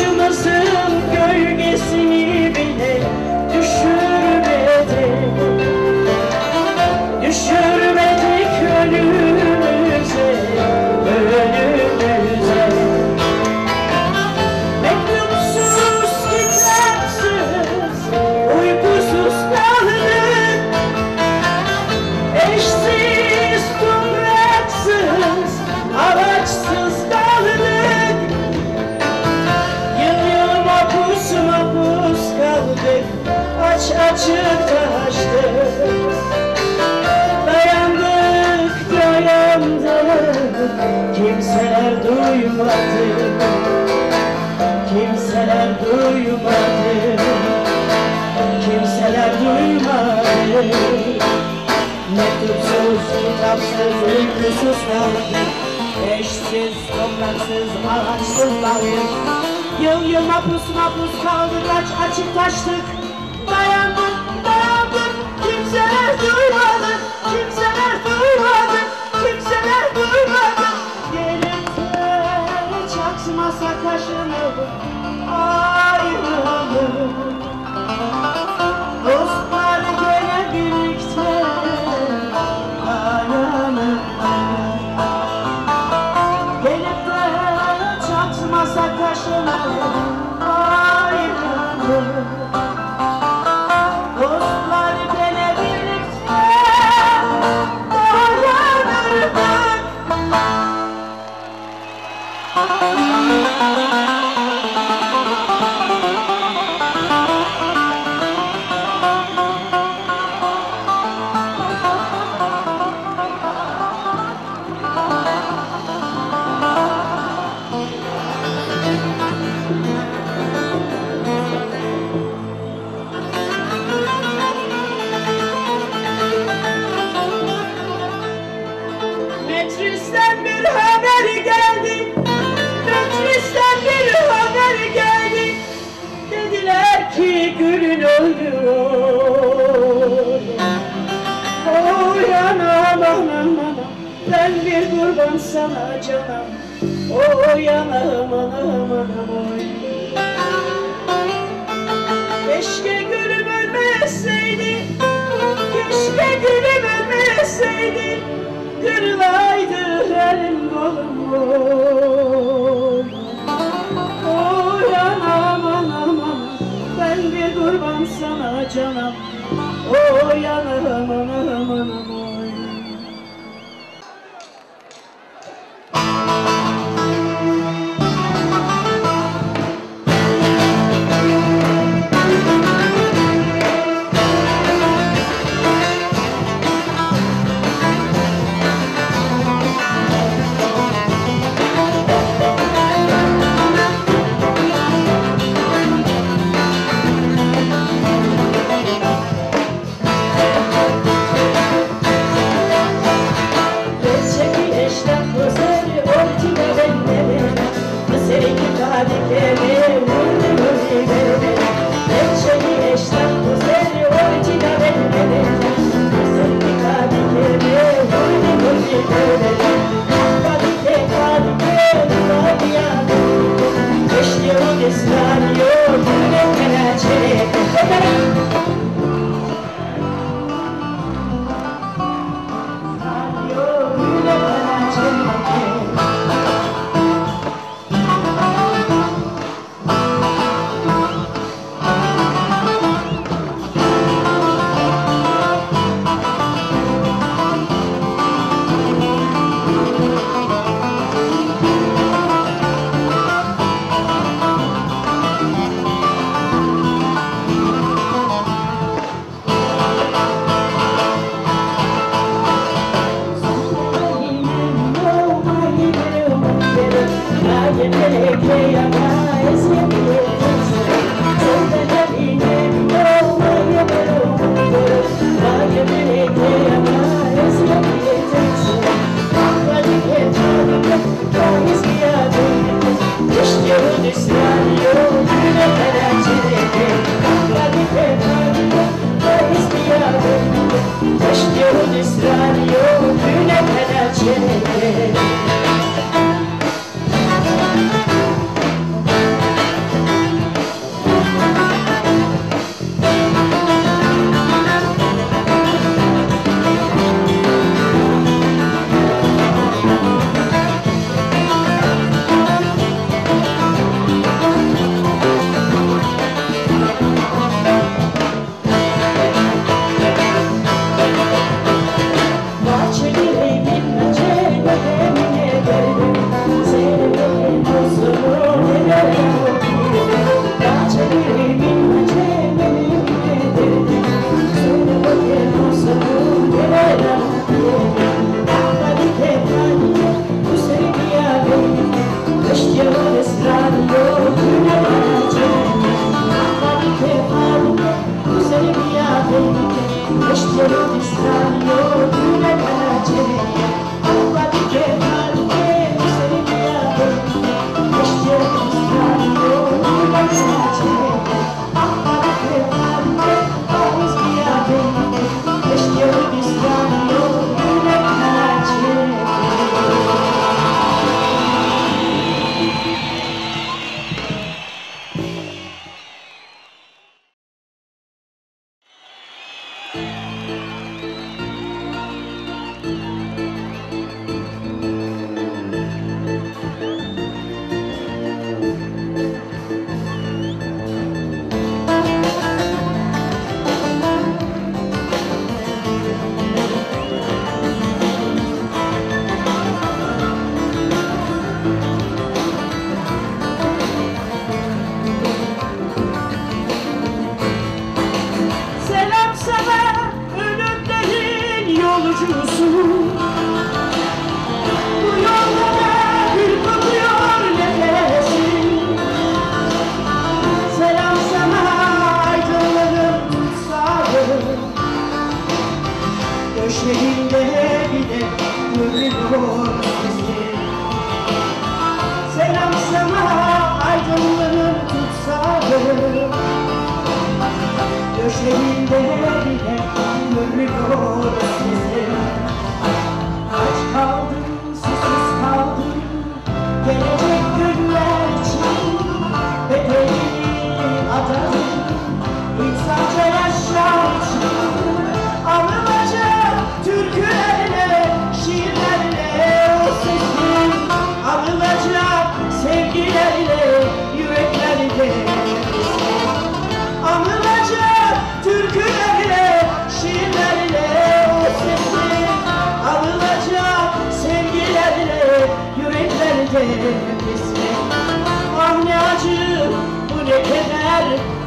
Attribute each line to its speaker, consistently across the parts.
Speaker 1: Başımızın gölgesini bile düşürmedik önümüze, mektupsuz, kitapsız, uykusuz kaldık, eşsiz, topraksız, ağaçsız kaldık, yıl yıl mapus mapus kaldık, aç açık taştık. Kimseler duymadı, kimseler duymadı, kimseler duymadı. Mektupsuz, kitapsız, uykusuz kaldık, eşsiz, topraksız, ağaçsız kaldık. Yıl yıl mapus mapus kaldık, aç açık taştık. Dayandık, dayandık, kimseler duymadı, kimseler duymadı, kimseler duymadı. Gelip de çaksmasa kaşını ayrılık. Dostlar gene birlikte dayanır. Gelip de çaksmasa kaşını ayrılık. Dostlar gene birlikte dayanır. Metris'ten bir haber geldi, Metris'ten bir haber geldi. Dediler ki Gül'ün ölüyor. Oh yanam anam anam, ben bir kurban sana canım. Oh yanam anam anam oy. Keşke Gül'üm ölmeseydi, keşke Gül'üm ölmeseydi. Kırılaydı elim kolum oy. Oh yanam anam anam, ben bir kurban sana canım. Oh yanam anam anam oy.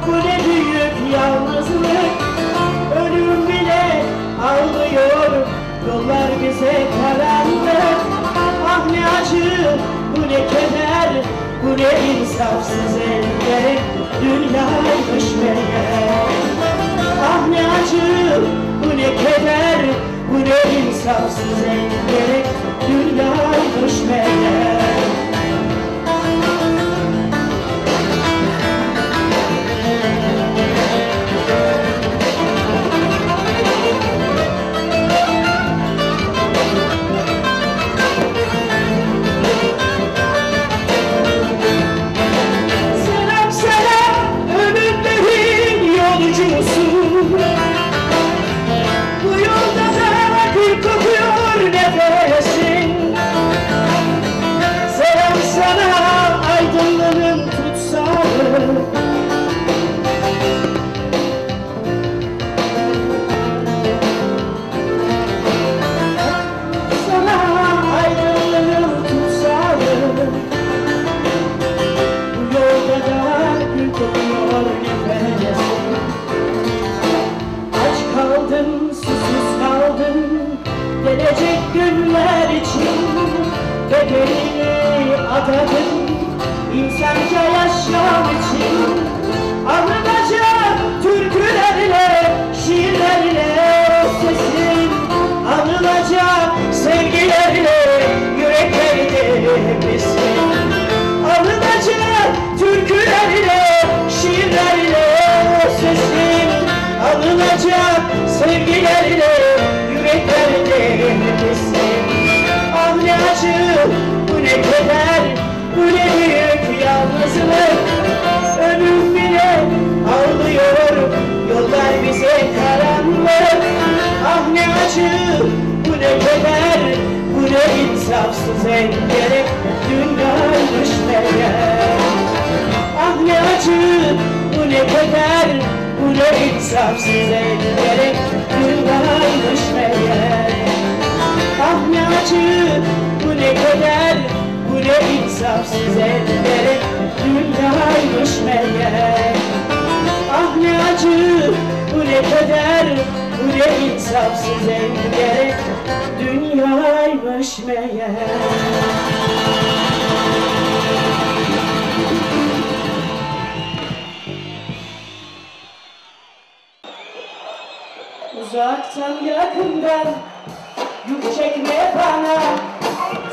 Speaker 1: bu ne büyük yalnızlık. Ölüm bile ağlıyor, yollar bize karanlık. Ah ne acı, bu ne keder, bu ne insafsız eller. Dünyaymış meğer. Ah ne acı, bu ne keder, bu ne insafsız eller. Dünyaymış meğer. Bu yolda da gül kokuyor nefesin. Selam sana aydınlığın tutsağı. Sana aydınlığın tutsağı. Bu yolda da gül kokuyor nefesin. Kaldın, susuz kaldın, gelecek günler için bedelini adadın, insanca yaşam için. Anılacak türkülerle, şiirlerle sesin, anılacak sevgilerle yüreklerde besin. Anılacak türkülerle, şiirlerle sesin, anılacak sevgilerle yüreklerde nefesin. Ah ne acı, bu ne keder, bu ne büyük yalnızlık. Ölüm bile ağlıyor, yollar bize karanlık. Ah ne acı, bu ne keder, bu ne insafsız eller. Dünyaymış meğer. Ah ne acı, bu ne keder, bu ne insafsız eller. Dünyaymış meğer. Ah ne acı, bu ne keder, bu ne insafsız eller. Dünyaymış meğer. Ah ne acı, bu ne keder, bu ne insafsız eller. Dünyaymış meğer. Uzaktan yakından yük çekme bana.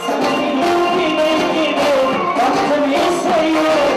Speaker 1: Sana benim gibi baktım istiyor.